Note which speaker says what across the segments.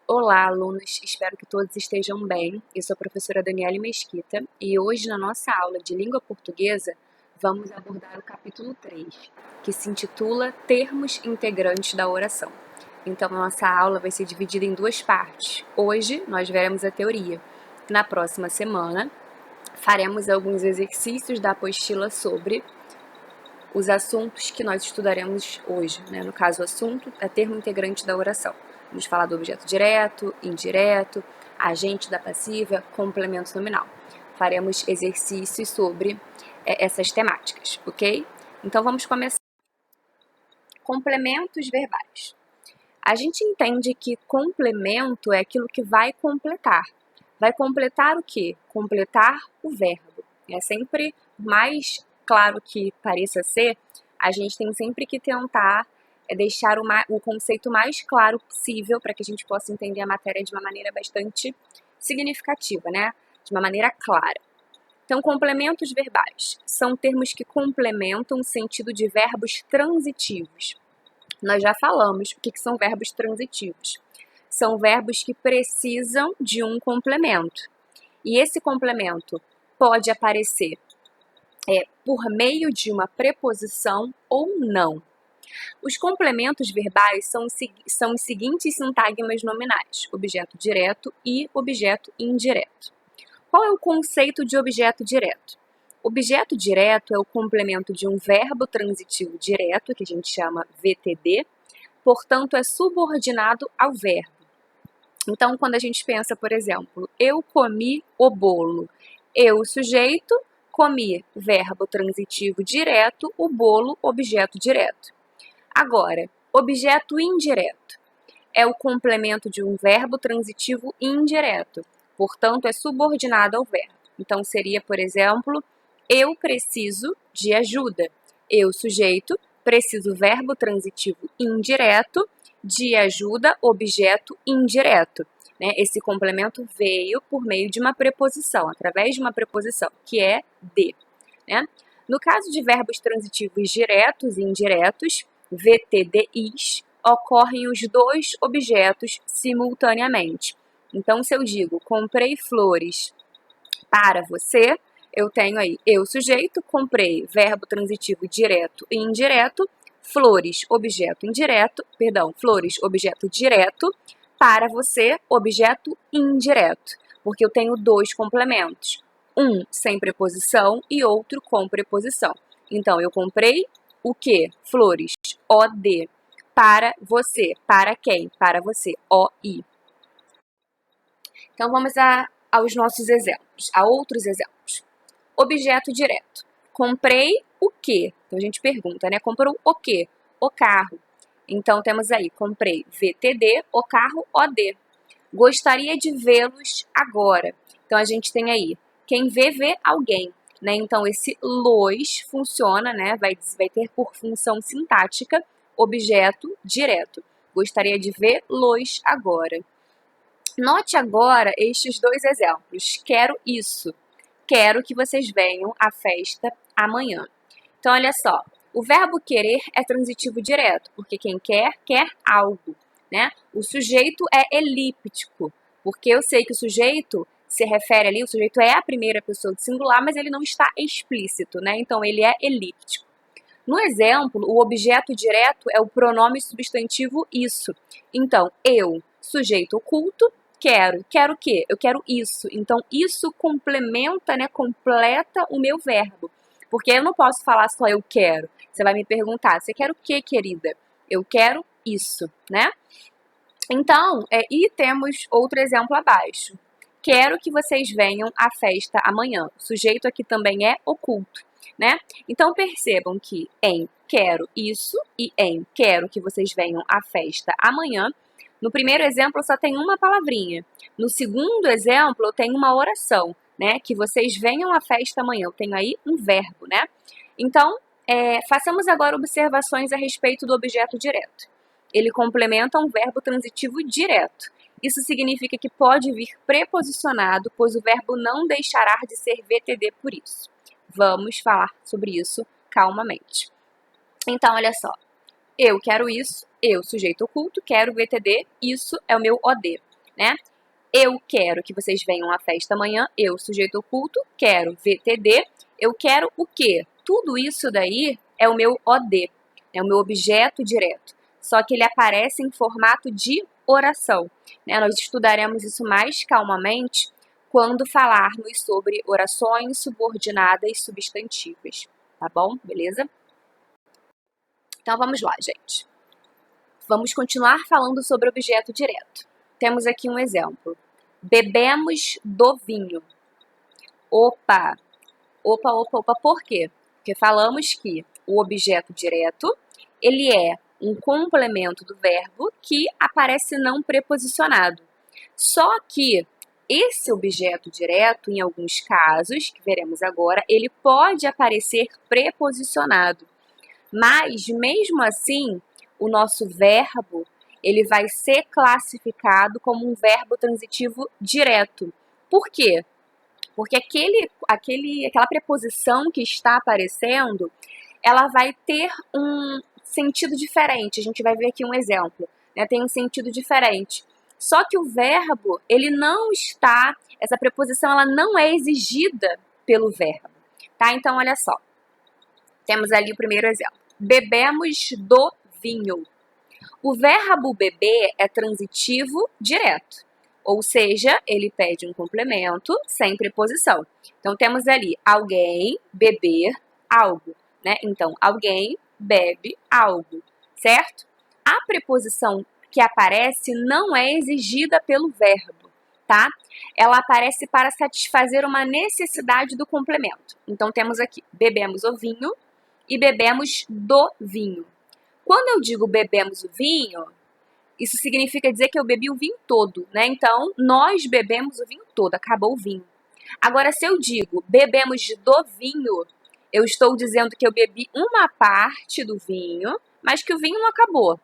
Speaker 1: Olá, alunos! Espero que todos estejam bem. Eu sou a professora Daniele Mesquita e hoje, na nossa aula de língua portuguesa, vamos abordar o capítulo 3, que se intitula Termos Integrantes da Oração. Então, a nossa aula vai ser dividida em duas partes. Hoje, nós veremos a teoria. Na próxima semana, faremos alguns exercícios da apostila sobre os assuntos que nós estudaremos hoje, né? No caso, o assunto é termo integrante da oração. Vamos falar do objeto direto, indireto, agente da passiva, complemento nominal. Faremos exercícios sobre essas temáticas, ok? Então, vamos começar. Complementos verbais. A gente entende que complemento é aquilo que vai completar. Vai completar o quê? Completar o verbo. É sempre mais claro que pareça ser, a gente tem sempre que tentar deixar o conceito mais claro possível para que a gente possa entender a matéria de uma maneira bastante significativa, né? De uma maneira clara. Então, complementos verbais são termos que complementam o sentido de verbos transitivos. Nós já falamos o que são verbos transitivos. São verbos que precisam de um complemento. E esse complemento pode aparecer por meio de uma preposição ou não. Os complementos verbais são os seguintes sintagmas nominais: objeto direto e objeto indireto. Qual é o conceito de objeto direto? Objeto direto é o complemento de um verbo transitivo direto, que a gente chama VTD, portanto, é subordinado ao verbo. Então, quando a gente pensa, por exemplo, eu comi o bolo, eu, sujeito, comi, verbo transitivo direto, o bolo, objeto direto. Agora, objeto indireto é o complemento de um verbo transitivo indireto, portanto, é subordinado ao verbo. Então, seria, por exemplo, eu preciso de ajuda. Eu, sujeito, preciso verbo transitivo indireto de ajuda, objeto indireto. Né? Esse complemento veio por meio de uma preposição, através de uma preposição, que é de. Né? No caso de verbos transitivos diretos e indiretos, VTDIs, ocorrem os dois objetos simultaneamente. Então, se eu digo comprei flores para você, eu tenho aí eu, sujeito, comprei, verbo transitivo direto e indireto, flores, objeto direto, para você, objeto indireto, porque eu tenho dois complementos, um sem preposição e outro com preposição. Então, eu comprei o quê? Flores, OD, para você. Para quem? Para você, OI. Então, vamos aos nossos exemplos, a outros exemplos. Objeto direto. Comprei o quê? Então, a gente pergunta, né? Comprou o quê? O carro. Então, temos aí, comprei VTD, o carro, OD. Gostaria de vê-los agora. Então, a gente tem aí, quem vê alguém. Né? Então, esse los funciona, né? Vai ter por função sintática objeto direto. Gostaria de vê-los agora. Note agora estes dois exemplos. Quero isso. Quero que vocês venham à festa amanhã. Então, olha só. O verbo querer é transitivo direto, porque quem quer, quer algo. Né? O sujeito é elíptico, porque eu sei que o sujeito se refere ali, o sujeito é a primeira pessoa do singular, mas ele não está explícito, né? Então, ele é elíptico. No exemplo, o objeto direto é o pronome substantivo isso. Então, eu, sujeito oculto, quero. Quero o quê? Eu quero isso. Então, isso complementa, né? Completa o meu verbo. Porque eu não posso falar só eu quero. Você vai me perguntar, você quer o quê, querida? Eu quero isso, né? Então, e temos outro exemplo abaixo. Quero que vocês venham à festa amanhã. O sujeito aqui também é oculto, né? Então, percebam que em quero isso e em quero que vocês venham à festa amanhã, no primeiro exemplo só tem uma palavrinha. No segundo exemplo, eu tenho uma oração, né? Que vocês venham à festa amanhã. Eu tenho aí um verbo, né? Então, façamos agora observações a respeito do objeto direto. Ele complementa um verbo transitivo direto. Isso significa que pode vir preposicionado, pois o verbo não deixará de ser VTD por isso. Vamos falar sobre isso calmamente. Então, olha só. Eu quero isso, eu, sujeito oculto, quero VTD, isso é o meu OD. né? Eu quero que vocês venham à festa amanhã, eu, sujeito oculto, quero VTD, eu quero o quê? Tudo isso daí é o meu OD, é o meu objeto direto, só que ele aparece em formato de oração, né? Nós estudaremos isso mais calmamente quando falarmos sobre orações subordinadas substantivas, tá bom? Beleza? Então vamos lá, gente. Vamos continuar falando sobre objeto direto. Temos aqui um exemplo. Bebemos do vinho. Opa, por quê? Porque falamos que o objeto direto, ele é um complemento do verbo que aparece não preposicionado. Só que esse objeto direto, em alguns casos, que veremos agora, ele pode aparecer preposicionado. Mas, mesmo assim, o nosso verbo, ele vai ser classificado como um verbo transitivo direto. Por quê? Porque aquela preposição que está aparecendo, ela vai ter um sentido diferente. A gente vai ver aqui um exemplo, né? Tem um sentido diferente. Só que o verbo, ele não está, essa preposição, ela não é exigida pelo verbo, tá? Então, olha só. Temos ali o primeiro exemplo. Bebemos do vinho. O verbo beber é transitivo direto, ou seja, ele pede um complemento sem preposição. Então, temos ali alguém beber algo, né? Então, alguém bebe algo, certo? A preposição que aparece não é exigida pelo verbo, tá? Ela aparece para satisfazer uma necessidade do complemento. Então, temos aqui, bebemos o vinho e bebemos do vinho. Quando eu digo bebemos o vinho, isso significa dizer que eu bebi o vinho todo, né? Então, nós bebemos o vinho todo, acabou o vinho. Agora, se eu digo bebemos do vinho, eu estou dizendo que eu bebi uma parte do vinho, mas que o vinho não acabou,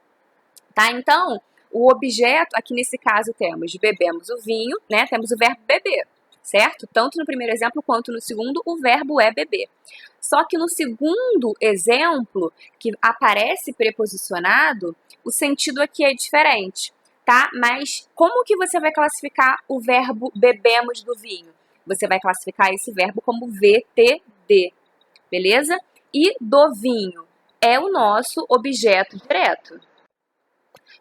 Speaker 1: tá? Então, o objeto, aqui nesse caso temos bebemos o vinho, né? Temos o verbo beber, certo? Tanto no primeiro exemplo quanto no segundo, o verbo é beber. Só que no segundo exemplo, que aparece preposicionado, o sentido aqui é diferente, tá? Mas como que você vai classificar o verbo bebemos do vinho? Você vai classificar esse verbo como VTD, beleza? E do vinho é o nosso objeto direto.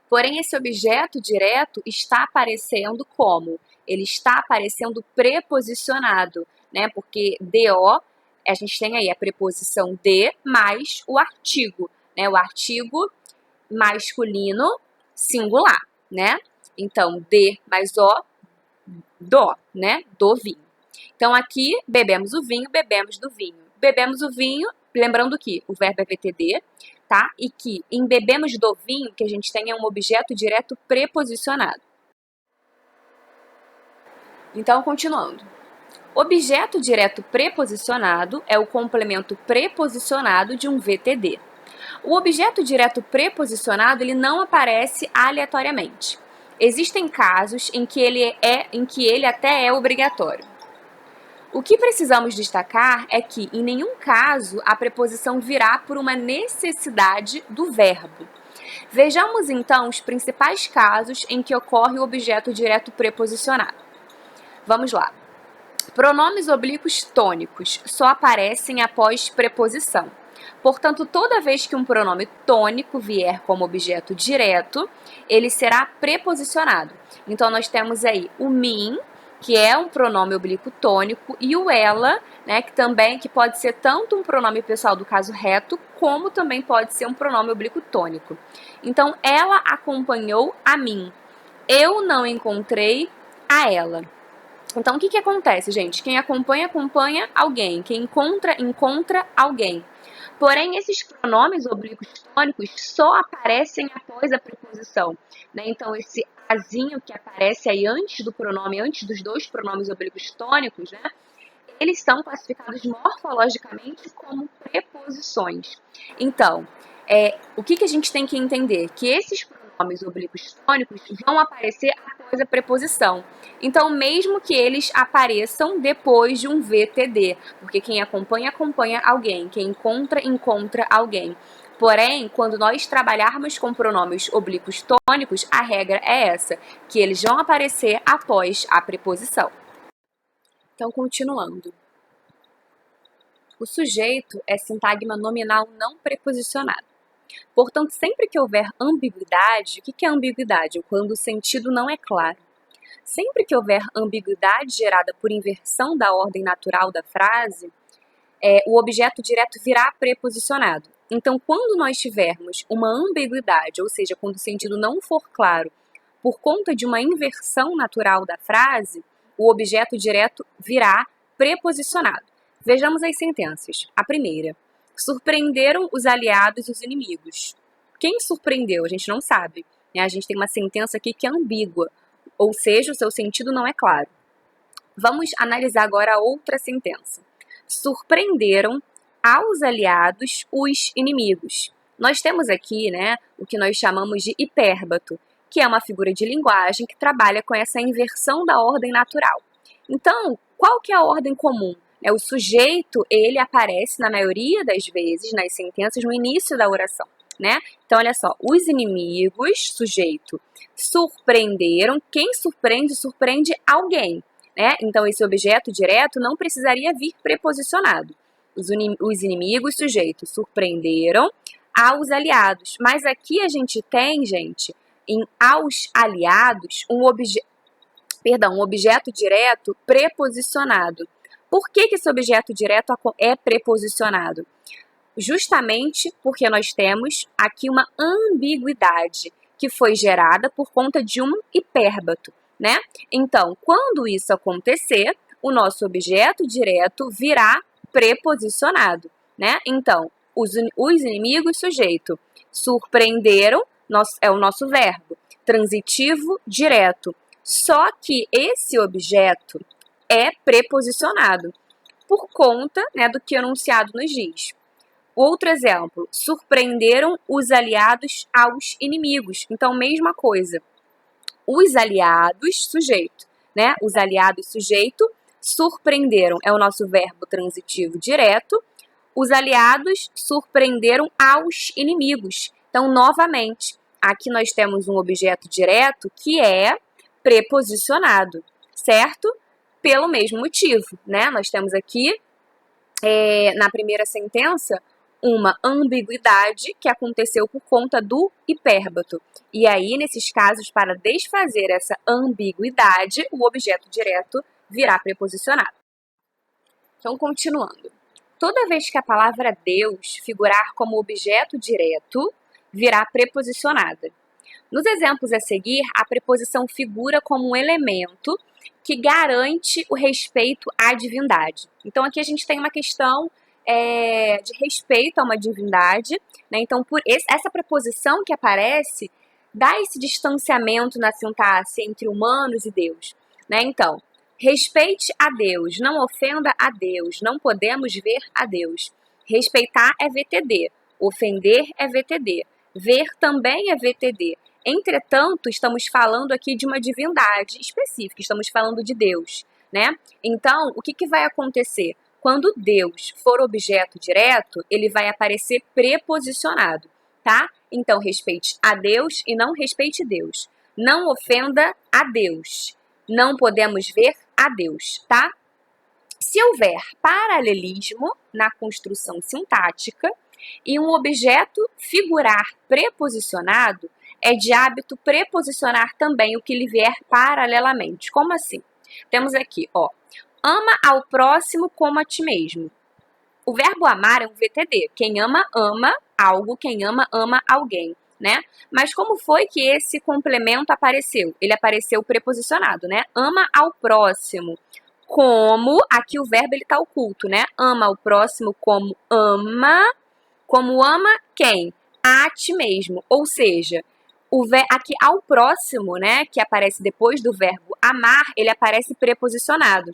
Speaker 1: Porém, esse objeto direto está aparecendo como? Ele está aparecendo preposicionado, né? Porque DO, a gente tem aí a preposição de mais o artigo, né? O artigo masculino singular, né? Então, de mais o, do, né? Do vinho. Então, aqui, bebemos o vinho, bebemos do vinho. Bebemos o vinho, lembrando que o verbo é VTD, tá? E que em bebemos do vinho, que a gente tem é um objeto direto preposicionado. Então, continuando. Objeto direto preposicionado é o complemento preposicionado de um VTD. O objeto direto preposicionado, ele não aparece aleatoriamente. Existem casos em que ele até é obrigatório. O que precisamos destacar é que, em nenhum caso, a preposição virá por uma necessidade do verbo. Vejamos, então, os principais casos em que ocorre o objeto direto preposicionado. Vamos lá. Pronomes oblíquos tônicos só aparecem após preposição. Portanto, toda vez que um pronome tônico vier como objeto direto, ele será preposicionado. Então, nós temos aí o mim, que é um pronome oblíquo tônico, e o ela, né, que pode ser tanto um pronome pessoal do caso reto, como também pode ser um pronome oblíquo tônico. Então, ela acompanhou a mim. Eu não encontrei a ela. Então, o que acontece, gente? Quem acompanha, acompanha alguém. Quem encontra, encontra alguém. Porém, esses pronomes oblíquos tônicos só aparecem após a preposição, né? Então, esse azinho que aparece aí antes do pronome, antes dos dois pronomes oblíquos tônicos, né? Eles são classificados morfologicamente como preposições. Então, o que a gente tem que entender? Que esses pronomes oblíquos tônicos vão aparecer após a preposição. Então, mesmo que eles apareçam depois de um VTD, porque quem acompanha, acompanha alguém, quem encontra, encontra alguém. Porém, quando nós trabalharmos com pronomes oblíquos tônicos, a regra é essa, que eles vão aparecer após a preposição. Então, continuando. O sujeito é sintagma nominal não preposicionado. Portanto, sempre que houver ambiguidade, o que é ambiguidade? Quando o sentido não é claro. Sempre que houver ambiguidade gerada por inversão da ordem natural da frase, o objeto direto virá preposicionado. Então, quando nós tivermos uma ambiguidade, ou seja, quando o sentido não for claro, por conta de uma inversão natural da frase, o objeto direto virá preposicionado. Vejamos as sentenças. A primeira: surpreenderam os aliados e os inimigos. Quem surpreendeu? A gente não sabe. A gente tem uma sentença aqui que é ambígua, ou seja, o seu sentido não é claro. Vamos analisar agora a outra sentença. Surpreenderam aos aliados os inimigos. Nós temos aqui, o que nós chamamos de hipérbato, que é uma figura de linguagem que trabalha com essa inversão da ordem natural. Então, qual que é a ordem comum? O sujeito, ele aparece na maioria das vezes nas sentenças no início da oração, Então, olha só, os inimigos, sujeito, surpreenderam. Quem surpreende, surpreende alguém, Então, esse objeto direto não precisaria vir preposicionado. Os inimigos, sujeito, surpreenderam aos aliados. Mas aqui a gente tem, gente, em aos aliados, um objeto direto preposicionado. Por que esse objeto direto é preposicionado? Justamente porque nós temos aqui uma ambiguidade que foi gerada por conta de um hipérbato, Então, quando isso acontecer, o nosso objeto direto virá preposicionado, Então, os inimigos, sujeito, surpreenderam, é o nosso verbo, transitivo direto. Só que esse objeto é preposicionado por conta do que o enunciado nos diz. Outro exemplo, surpreenderam os aliados aos inimigos. Então, mesma coisa. Os aliados, sujeito, Os aliados, sujeito, surpreenderam, é o nosso verbo transitivo direto. Os aliados surpreenderam aos inimigos. Então, novamente, aqui nós temos um objeto direto que é preposicionado, certo? Pelo mesmo motivo, Nós temos aqui, na primeira sentença, uma ambiguidade que aconteceu por conta do hipérbato. E aí, nesses casos, para desfazer essa ambiguidade, o objeto direto virá preposicionado. Então, continuando. Toda vez que a palavra Deus figurar como objeto direto, virá preposicionada. Nos exemplos a seguir, a preposição figura como um elemento que garante o respeito à divindade. Então, aqui a gente tem uma questão de respeito a uma divindade, Então, por essa preposição que aparece, dá esse distanciamento na sintaxe entre humanos e Deus, Então, respeite a Deus, não ofenda a Deus, não podemos ver a Deus. Respeitar é VTD, ofender é VTD, ver também é VTD. Entretanto, estamos falando aqui de uma divindade específica, estamos falando de Deus, Então, o que vai acontecer? Quando Deus for objeto direto, ele vai aparecer preposicionado, tá? Então, respeite a Deus e não respeite Deus. Não ofenda a Deus. Não podemos ver a Deus, tá? Se houver paralelismo na construção sintática e um objeto figurar preposicionado, é de hábito preposicionar também o que lhe vier paralelamente. Como assim? Temos aqui, ama ao próximo como a ti mesmo. O verbo amar é um VTD. Quem ama, ama algo. Quem ama, ama alguém, Mas como foi que esse complemento apareceu? Ele apareceu preposicionado, Ama ao próximo. Como, aqui o verbo está oculto, Ama ao próximo como ama quem? A ti mesmo. Ou seja, aqui ao próximo, que aparece depois do verbo amar, ele aparece preposicionado.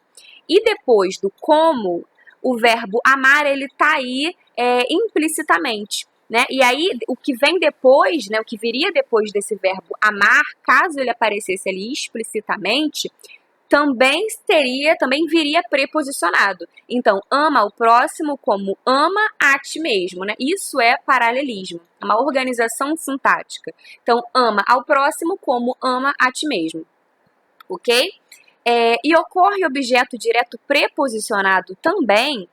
Speaker 1: E depois do como, o verbo amar, ele está aí implicitamente, E aí, o que vem depois, o que viria depois desse verbo amar, caso ele aparecesse ali explicitamente, também viria preposicionado. Então, ama ao próximo como ama a ti mesmo, né? Isso é paralelismo, é uma organização sintática. Então, ama ao próximo como ama a ti mesmo, ok? E ocorre objeto direto preposicionado também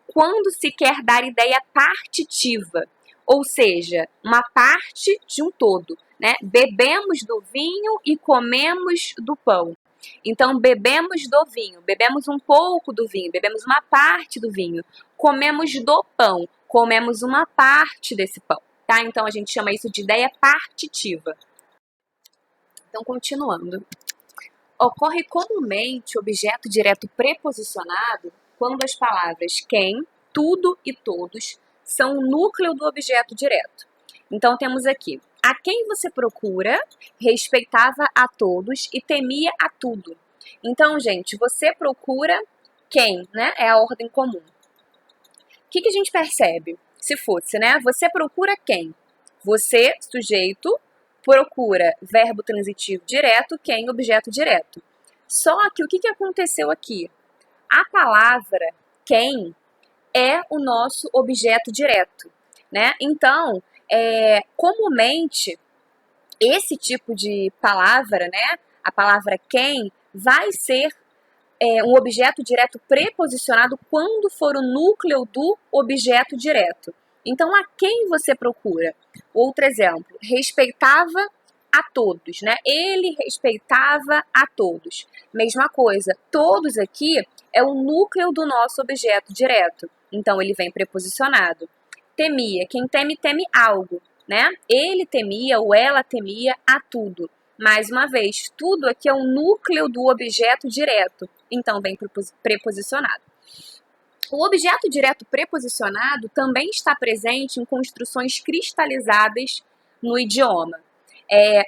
Speaker 1: quando se quer dar ideia partitiva, ou seja, uma parte de um todo, né? Bebemos do vinho e comemos do pão. Então, bebemos do vinho, bebemos um pouco do vinho, bebemos uma parte do vinho. Comemos do pão, comemos uma parte desse pão, tá? Então, a gente chama isso de ideia partitiva. Então, continuando. Ocorre comumente objeto direto preposicionado quando as palavras quem, tudo e todos são o núcleo do objeto direto. Então, temos aqui: a quem você procura, respeitava a todos e temia a tudo. Então, gente, você procura quem, né? É a ordem comum. O que a gente percebe? Se fosse, né? Você procura quem? Você, sujeito, procura verbo transitivo direto, quem, objeto direto. Só que o que aconteceu aqui? A palavra quem é o nosso objeto direto, né? Então, comumente, esse tipo de palavra, né? A palavra quem vai ser um objeto direto preposicionado quando for o núcleo do objeto direto. Então, a quem você procura? Outro exemplo, respeitava a todos, né? Ele respeitava a todos. Mesma coisa, todos aqui é o núcleo do nosso objeto direto. Então, ele vem preposicionado. Temia, quem teme, teme algo, né? Ele temia ou ela temia a tudo. Mais uma vez, tudo aqui é o núcleo do objeto direto. Então, vem preposicionado. O objeto direto preposicionado também está presente em construções cristalizadas no idioma.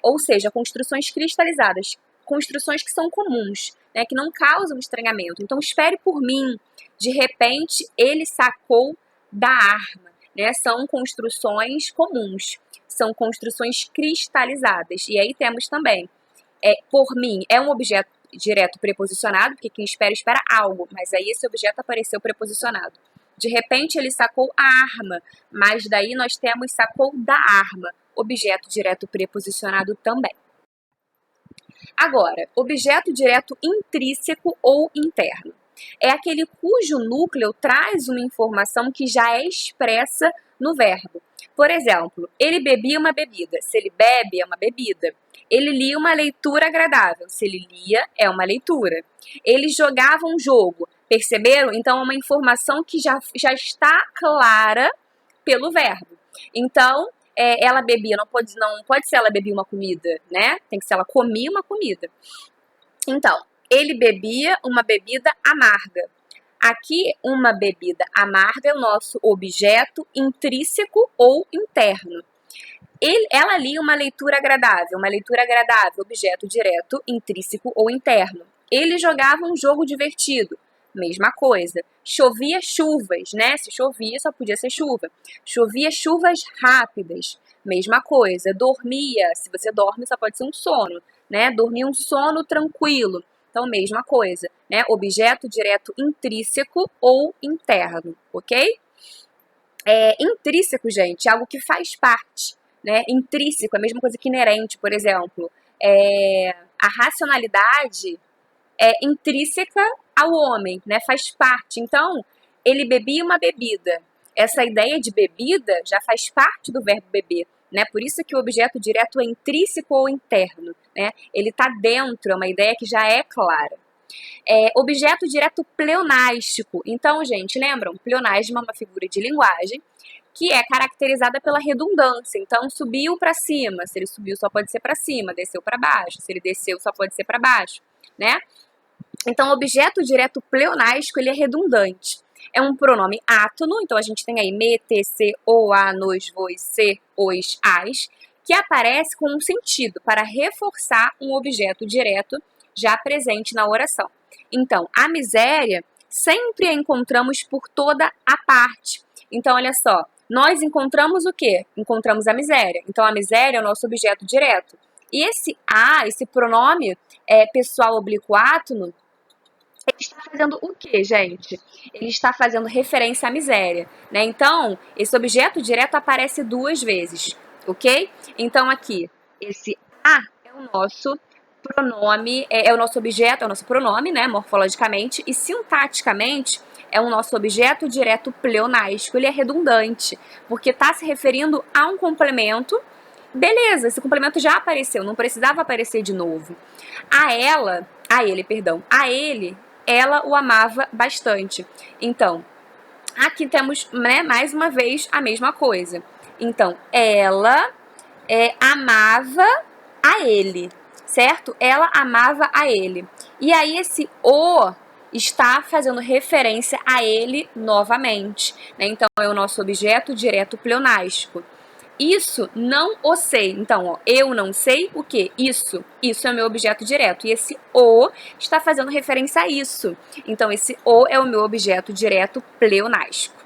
Speaker 1: Ou seja, construções cristalizadas, construções que são comuns, né, que não causam estranhamento. Então, espere por mim. De repente, ele sacou da arma. Né? São construções comuns, são construções cristalizadas. E aí temos também, por mim, é um objeto direto preposicionado, porque quem espera algo, mas aí esse objeto apareceu preposicionado. De repente ele sacou a arma, mas daí nós temos sacou da arma, objeto direto preposicionado também. Agora, objeto direto intrínseco ou interno. É aquele cujo núcleo traz uma informação que já é expressa no verbo. Por exemplo, ele bebia uma bebida. Se ele bebe, é uma bebida. Ele lia uma leitura agradável. Se ele lia, é uma leitura. Ele jogava um jogo. Perceberam? Então, é uma informação que já está clara pelo verbo. Então, ela bebia, não pode ser ela bebia uma comida, né? Tem que ser ela comia uma comida. Então, ele bebia uma bebida amarga. Aqui, uma bebida amarga é o nosso objeto intrínseco ou interno. Ela lia uma leitura agradável, objeto direto, intrínseco ou interno. Ele jogava um jogo divertido, mesma coisa. Chovia chuvas, né? Se chovia, só podia ser chuva. Chovia chuvas rápidas, mesma coisa. Dormia, se você dorme, só pode ser um sono, né? Dormia um sono tranquilo. Então, mesma coisa, né? Objeto direto intrínseco ou interno, ok? Intrínseco, gente, é algo que faz parte, né? Intrínseco é a mesma coisa que inerente, por exemplo. A racionalidade é intrínseca ao homem, né? Faz parte. Então, ele bebia uma bebida. Essa ideia de bebida já faz parte do verbo beber, né? Por isso que o objeto direto é intrínseco ou interno, né? Ele está dentro, é uma ideia que já é clara. Objeto direto pleonástico. Então, gente, lembram? Pleonasmo é uma figura de linguagem que é caracterizada pela redundância. Então, subiu para cima. Se ele subiu, só pode ser para cima. Desceu para baixo. Se ele desceu, só pode ser para baixo, né? Então, objeto direto pleonástico, ele é redundante. É um pronome átono, então a gente tem aí me, te, se, o, a, nos, vos, se, os, as, que aparece com um sentido para reforçar um objeto direto já presente na oração. Então, a miséria sempre a encontramos por toda a parte. Então, olha só, nós encontramos o quê? Encontramos a miséria. Então, a miséria é o nosso objeto direto. E esse a, esse pronome pessoal oblíquo átono, ele está fazendo o quê, gente? Ele está fazendo referência à miséria, né? Então, esse objeto direto aparece 2 vezes, ok? Então, aqui, esse a é o nosso pronome, é o nosso objeto, é o nosso pronome, né, morfologicamente, e sintaticamente é o nosso objeto direto pleonástico. Ele é redundante, porque está se referindo a um complemento. Beleza, esse complemento já apareceu, não precisava aparecer de novo. A ele, ela o amava bastante. Então, aqui temos, né, mais uma vez a mesma coisa. Então, ela amava a ele, certo? Ela amava a ele. E aí esse o está fazendo referência a ele novamente, né? Então é o nosso objeto direto pleonástico. Isso não o sei. Então, ó, eu não sei o que? Isso é meu objeto direto. E esse o está fazendo referência a isso. Então, esse o é o meu objeto direto pleonástico.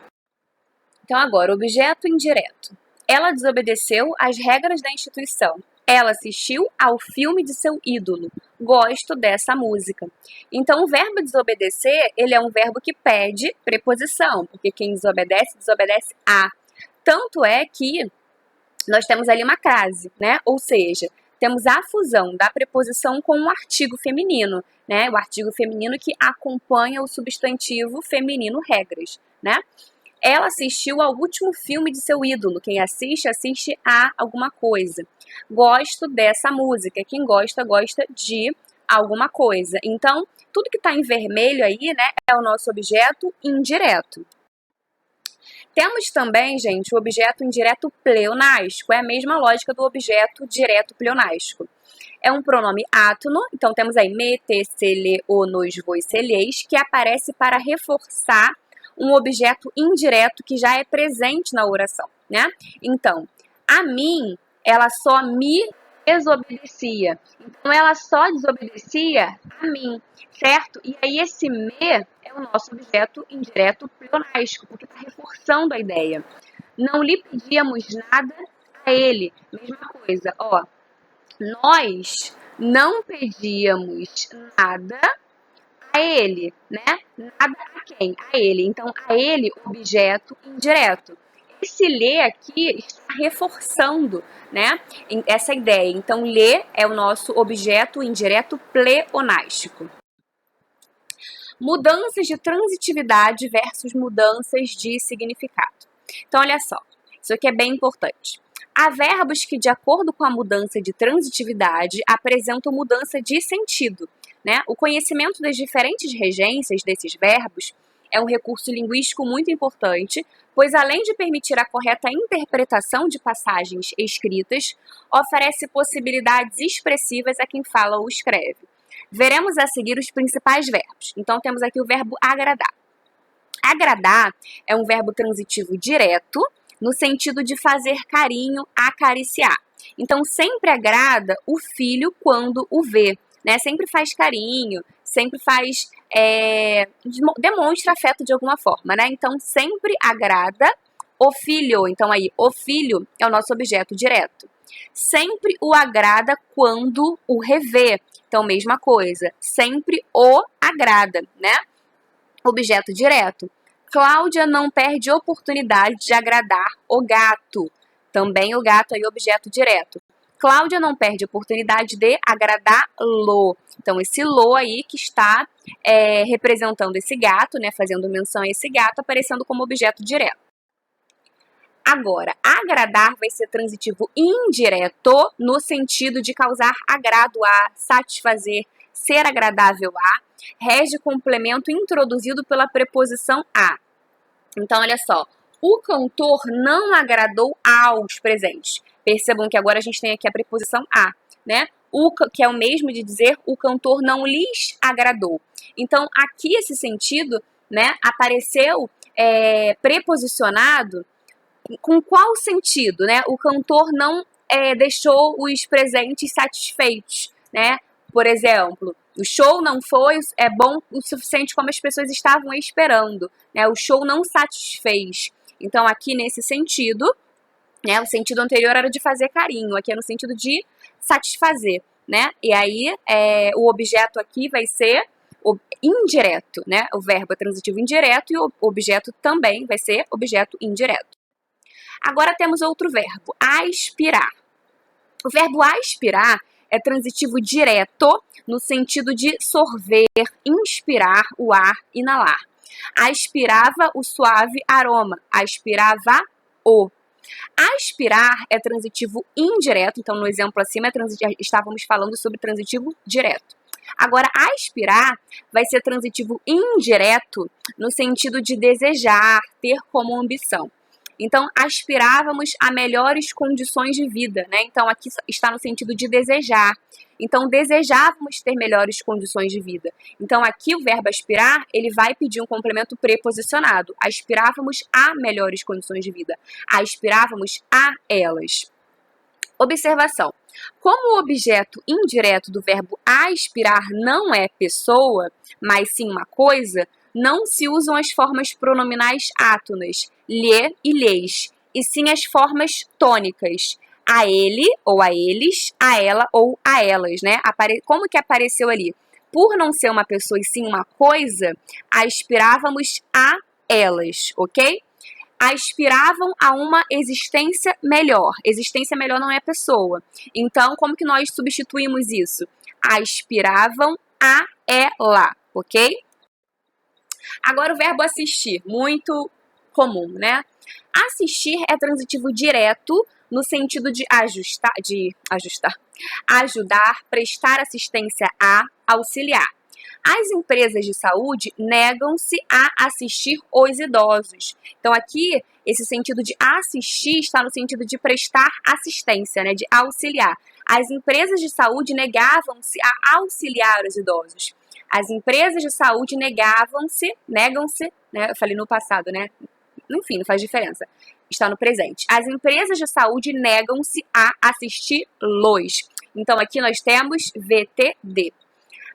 Speaker 1: Então, agora, objeto indireto. Ela desobedeceu às regras da instituição. Ela assistiu ao filme de seu ídolo. Gosto dessa música. Então, o verbo desobedecer, ele é um verbo que pede preposição, porque quem desobedece, desobedece a. Tanto é que nós temos ali uma crase, né? Ou seja, temos a fusão da preposição com um artigo feminino, né? O artigo feminino que acompanha o substantivo feminino regras, né? Ela assistiu ao último filme de seu ídolo. Quem assiste, assiste a alguma coisa. Gosto dessa música. Quem gosta, gosta de alguma coisa. Então, tudo que está em vermelho aí, né, é o nosso objeto indireto. Temos também, gente, o objeto indireto pleonástico. É a mesma lógica do objeto direto pleonástico. É um pronome átono, então temos aí me, te, se, le, o, nos, vos, se, lhes, que aparece para reforçar um objeto indireto que já é presente na oração, né? Então, a mim, ela só me desobedecia. Então, ela só desobedecia a mim, certo? E aí, esse me é o nosso objeto indireto pleonástico, porque está reforçando a ideia. Não lhe pedíamos nada a ele. Mesma coisa, ó. Nós não pedíamos nada a ele, né? Nada a quem? A ele. Então, a ele, objeto indireto. Esse lê aqui está reforçando, né, essa ideia. Então, lê é o nosso objeto indireto pleonástico. Mudanças de transitividade versus mudanças de significado. Então, olha só, isso aqui é bem importante. Há verbos que, de acordo com a mudança de transitividade, apresentam mudança de sentido, né? O conhecimento das diferentes regências desses verbos é um recurso linguístico muito importante, pois além de permitir a correta interpretação de passagens escritas, oferece possibilidades expressivas a quem fala ou escreve. Veremos a seguir os principais verbos. Então temos aqui o verbo agradar. Agradar é um verbo transitivo direto, no sentido de fazer carinho, acariciar. Então, sempre agrada o filho quando o vê, né? Sempre faz carinho, sempre faz, demonstra afeto de alguma forma, né? Então, sempre agrada o filho. Então, aí, o filho é o nosso objeto direto. Sempre o agrada quando o revê. Então, mesma coisa. Sempre o agrada, né? Objeto direto. Cláudia não perde oportunidade de agradar o gato. Também o gato aí, objeto direto. Cláudia não perde oportunidade de agradá-lo. Então, esse lo aí que está representando esse gato, né, fazendo menção a esse gato, aparecendo como objeto direto. Agora, agradar vai ser transitivo indireto, no sentido de causar agrado a, satisfazer, ser agradável a, rege complemento introduzido pela preposição a. Então, olha só, o cantor não agradou aos presentes. Percebam que agora a gente tem aqui a preposição a, né? Que é o mesmo de dizer o cantor não lhes agradou. Então, aqui esse sentido, né, apareceu preposicionado com qual sentido, né? O cantor não deixou os presentes satisfeitos, né? Por exemplo, o show não foi bom o suficiente como as pessoas estavam esperando, né? O show não satisfez. Então, aqui nesse sentido, né? O sentido anterior era de fazer carinho, aqui é no sentido de satisfazer, né? E aí, o objeto aqui vai ser indireto, né? O verbo é transitivo indireto e o objeto também vai ser objeto indireto. Agora temos outro verbo, aspirar. O verbo aspirar é transitivo direto no sentido de sorver, inspirar o ar, inalar. Aspirava o suave aroma, aspirava o. Aspirar é transitivo indireto, então no exemplo acima estávamos falando sobre transitivo direto. Agora, aspirar vai ser transitivo indireto no sentido de desejar, ter como ambição. Então, aspirávamos a melhores condições de vida, né? Então, aqui está no sentido de desejar. Então, desejávamos ter melhores condições de vida. Então, aqui o verbo aspirar, ele vai pedir um complemento preposicionado. Aspirávamos a melhores condições de vida. Aspirávamos a elas. Observação. Como o objeto indireto do verbo aspirar não é pessoa, mas sim uma coisa, não se usam as formas pronominais átonas, lhe e lhes, e sim as formas tônicas, a ele ou a eles, a ela ou a elas, né? Como que apareceu ali? Por não ser uma pessoa e sim uma coisa, aspirávamos a elas, ok? Aspiravam a uma existência melhor. Existência melhor não é pessoa. Então, como que nós substituímos isso? Aspiravam a ela, ok? Agora o verbo assistir, muito comum, né? Assistir é transitivo direto no sentido de ajudar, prestar assistência a, auxiliar. As empresas de saúde negam-se a assistir os idosos. Então, aqui, esse sentido de assistir está no sentido de prestar assistência, né, de auxiliar. As empresas de saúde negavam-se a auxiliar os idosos. As empresas de saúde negam-se, né, eu falei no passado, né? Enfim, não faz diferença. Está no presente. As empresas de saúde negam-se a assisti-los. Então, aqui nós temos VTD.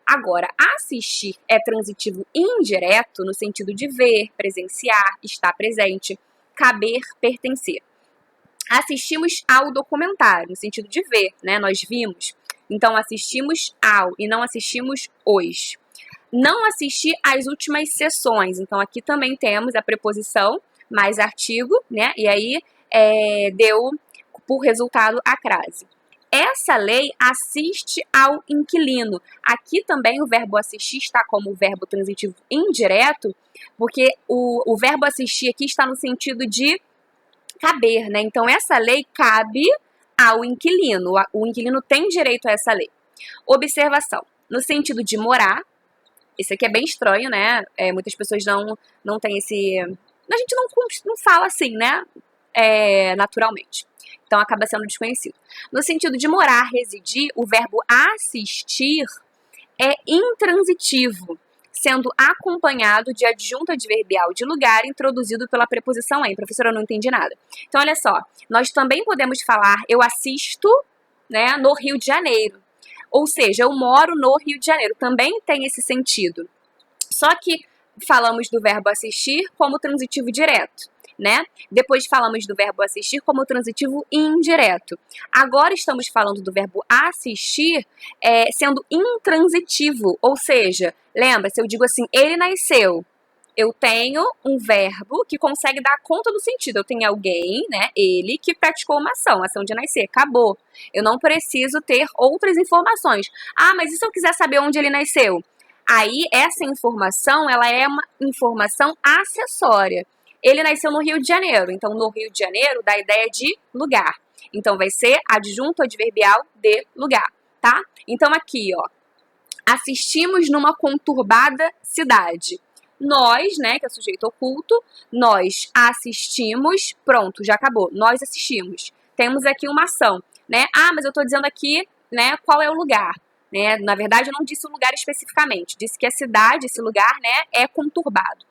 Speaker 1: Agora, assistir é transitivo indireto no sentido de ver, presenciar, estar presente, caber, pertencer. Assistimos ao documentário, no sentido de ver, né? Nós vimos. Então, assistimos ao e não assistimos os. Não assistir às últimas sessões. Então, aqui também temos a preposição mais artigo, né? E aí, deu por resultado a crase. Essa lei assiste ao inquilino. Aqui também o verbo assistir está como verbo transitivo indireto, porque o verbo assistir aqui está no sentido de caber, né? Então, essa lei cabe ao inquilino. O inquilino tem direito a essa lei. Observação. No sentido de morar, esse aqui é bem estranho, né? Muitas pessoas não têm esse... A gente não fala assim, né? Naturalmente. Então, acaba sendo desconhecido. No sentido de morar, residir, o verbo assistir é intransitivo, sendo acompanhado de adjunto adverbial de lugar introduzido pela preposição em. Professora, eu não entendi nada. Então, olha só. Nós também podemos falar eu assisto, né, no Rio de Janeiro. Ou seja, eu moro no Rio de Janeiro. Também tem esse sentido. Só que falamos do verbo assistir como transitivo direto, né? Depois falamos do verbo assistir como transitivo indireto. Agora estamos falando do verbo assistir sendo intransitivo, ou seja, lembra, se eu digo assim, ele nasceu, eu tenho um verbo que consegue dar conta do sentido. Eu tenho alguém, né, ele, que praticou uma ação de nascer, acabou. Eu não preciso ter outras informações. Ah, mas e se eu quiser saber onde ele nasceu? Aí, essa informação, ela é uma informação acessória. Ele nasceu no Rio de Janeiro, então no Rio de Janeiro dá a ideia de lugar. Então vai ser adjunto adverbial de lugar, tá? Então aqui, ó, assistimos numa conturbada cidade. Nós, né, que é sujeito oculto, nós assistimos, pronto, já acabou, nós assistimos. Temos aqui uma ação, né? Ah, mas eu tô dizendo aqui, né, qual é o lugar, né? Na verdade, eu não disse o lugar especificamente, disse que a cidade, esse lugar, né, é conturbado.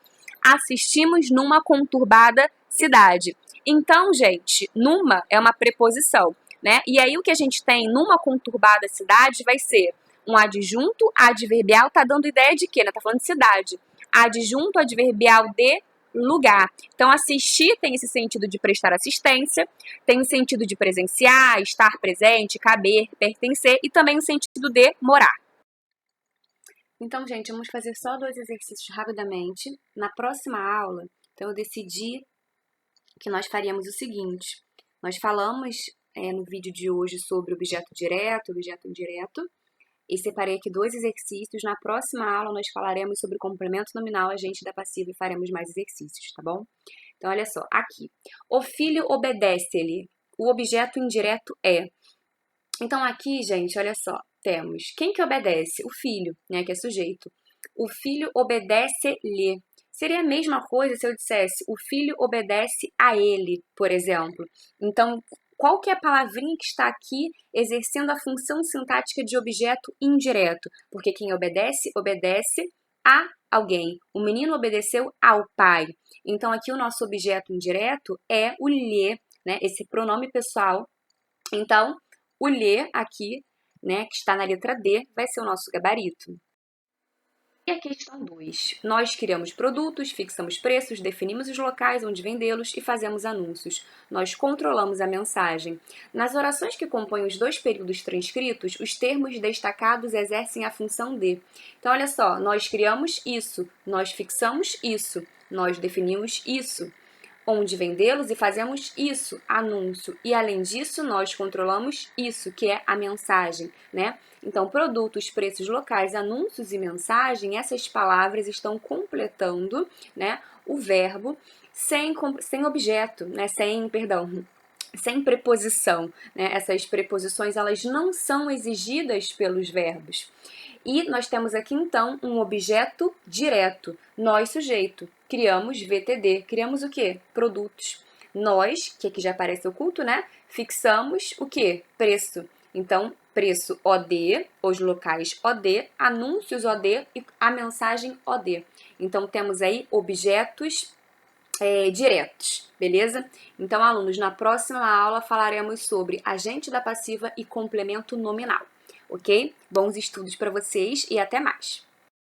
Speaker 1: Assistimos numa conturbada cidade. Então, gente, numa é uma preposição, né? E aí o que a gente tem numa conturbada cidade vai ser um adjunto adverbial, tá dando ideia de quê, né? Tá falando de cidade. Adjunto adverbial de lugar. Então, assistir tem esse sentido de prestar assistência, tem o sentido de presenciar, estar presente, caber, pertencer e também o sentido de morar. Então, gente, vamos fazer só 2 exercícios rapidamente. Na próxima aula, então eu decidi que nós faríamos o seguinte. Nós falamos no vídeo de hoje sobre objeto direto, objeto indireto, e separei aqui 2 exercícios. Na próxima aula, nós falaremos sobre complemento nominal, agente da passiva e faremos mais exercícios, tá bom? Então, olha só, aqui. O filho obedece-lhe. O objeto indireto é. Então, aqui, gente, olha só, temos quem que obedece? O filho, né, que é sujeito. O filho obedece-lhe. Seria a mesma coisa se eu dissesse o filho obedece a ele, por exemplo. Então, qual que é a palavrinha que está aqui exercendo a função sintática de objeto indireto? Porque quem obedece, obedece a alguém. O menino obedeceu ao pai. Então, aqui o nosso objeto indireto é o lhe, né? Esse pronome pessoal. Então, o lhe aqui, né, que está na letra D, vai ser o nosso gabarito. E a questão 2. Nós criamos produtos, fixamos preços, definimos os locais onde vendê-los e fazemos anúncios. Nós controlamos a mensagem. Nas orações que compõem os 2 períodos transcritos, os termos destacados exercem a função de. Então, olha só, nós criamos isso, nós fixamos isso, nós definimos isso, onde vendê-los e fazemos isso, anúncio. E além disso, nós controlamos isso, que é a mensagem, né? Então, produtos, preços locais, anúncios e mensagem, essas palavras estão completando, né, o verbo sem objeto, né? Sem preposição, né? Essas preposições, elas não são exigidas pelos verbos. E nós temos aqui, então, um objeto direto. Nós, sujeito, criamos VTD. Criamos o quê? Produtos. Nós, que aqui já aparece oculto, né? Fixamos o quê? Preço. Então, preço OD, os locais OD, anúncios OD e a mensagem OD. Então, temos aí objetos diretos, beleza? Então, alunos, na próxima aula falaremos sobre agente da passiva e complemento nominal, ok? Bons estudos para vocês e até mais!